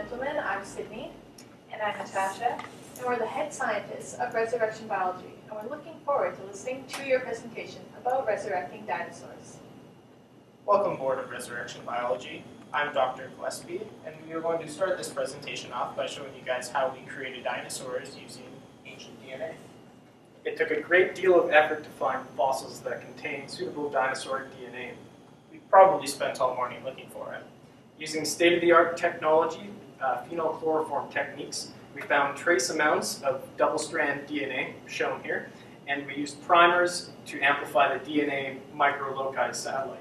gentlemen, I'm Sydney. And I'm Natasha. And we're the head scientists of resurrection biology. And we're looking forward to listening to your presentation about resurrecting dinosaurs. Welcome aboard of Resurrection Biology. I'm Dr. Gillespie, and we are going to start this presentation off by showing you guys how we created dinosaurs using ancient DNA. It took a great deal of effort to find fossils that contain suitable dinosaur DNA. We probably spent all morning looking for it. Using state-of-the-art technology, phenylchloroform techniques, we found trace amounts of double-strand DNA, shown here, and we used primers to amplify the DNA microloci satellite.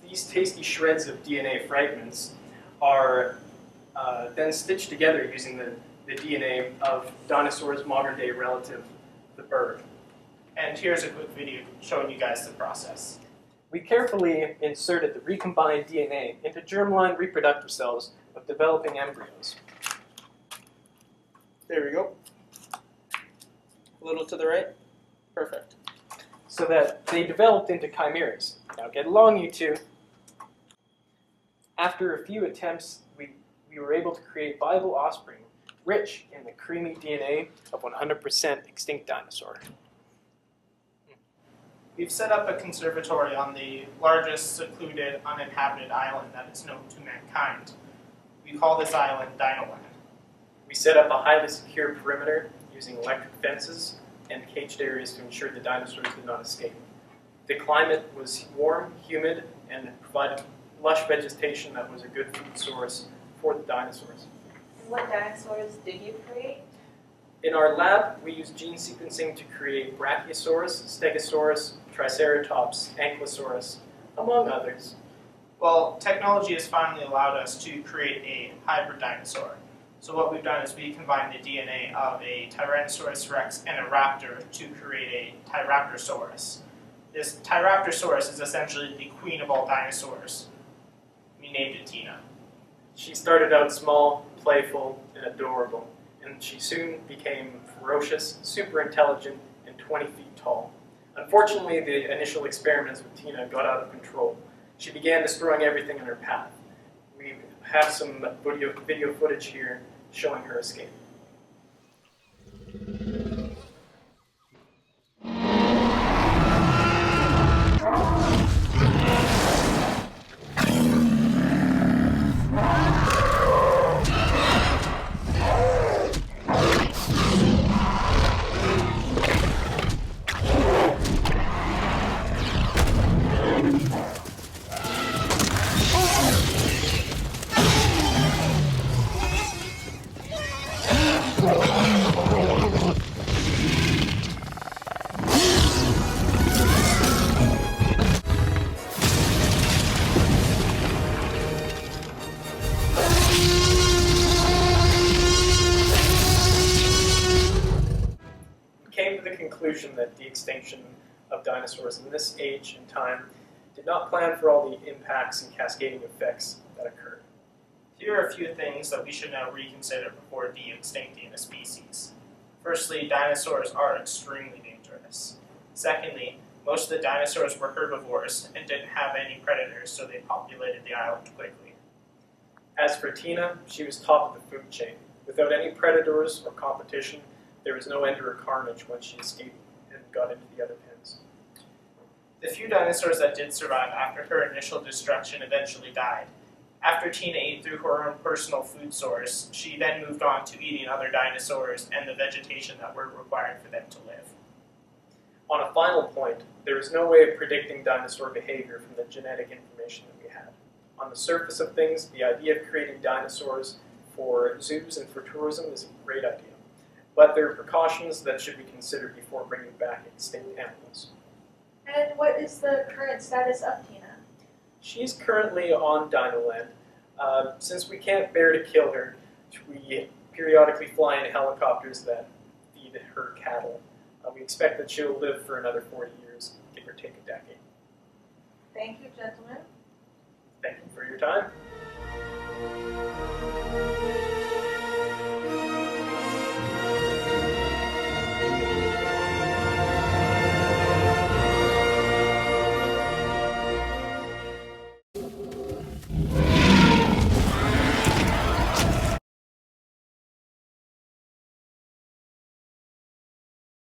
These tasty shreds of DNA fragments are then stitched together using the DNA of dinosaurs' modern-day relative, the bird. And here's a quick video showing you guys the process. We carefully inserted the recombined DNA into germline reproductive cells of developing embryos. There we go. A little to the right. Perfect. So that they developed into chimeras. Now get along, you two. After a few attempts, we were able to create viable offspring rich in the creamy DNA of 100% extinct dinosaur. We've set up a conservatory on the largest secluded uninhabited island that is known to mankind. We call this island Dinoland. We set up a highly secure perimeter using electric fences and caged areas to ensure the dinosaurs did not escape. The climate was warm, humid, and provided lush vegetation that was a good food source for the dinosaurs. And what dinosaurs did you create? In our lab, we used gene sequencing to create Brachiosaurus, Stegosaurus, Triceratops, Ankylosaurus, among others. Well, technology has finally allowed us to create a hybrid dinosaur. So what we've done is we combined the DNA of a Tyrannosaurus rex and a raptor to create a Tyraptosaurus. This Tyraptosaurus is essentially the queen of all dinosaurs. We named it Tina. She started out small, playful, and adorable, and she soon became ferocious, super intelligent, and 20 feet tall. Unfortunately, the initial experiments with Tina got out of control. She began destroying everything in her path. We have some video footage here showing her escape. Came to the conclusion that the extinction of dinosaurs in this age and time did not plan for all the impacts and cascading effects that occurred. Here are a few things that we should now reconsider before de-extincting a species. Firstly, dinosaurs are extremely dangerous. Secondly, most of the dinosaurs were herbivores and didn't have any predators, so they populated the island quickly. As for Tina, she was top of the food chain. Without any predators or competition, there was no end to her carnage when she escaped and got into the other pens. The few dinosaurs that did survive after her initial destruction eventually died. After Tina ate through her own personal food source, she then moved on to eating other dinosaurs and the vegetation that were required for them to live. On a final point, there is no way of predicting dinosaur behavior from the genetic information that we had. On the surface of things, the idea of creating dinosaurs for zoos and for tourism is a great idea. But there are precautions that should be considered before bringing back extinct animals. And what is the current status of Tina? She's currently on Dinoland. Since we can't bear to kill her, we periodically fly in helicopters that feed her cattle. We expect that she'll live for another 40 years, give or take a decade. Thank you, gentlemen. Thank you for your time.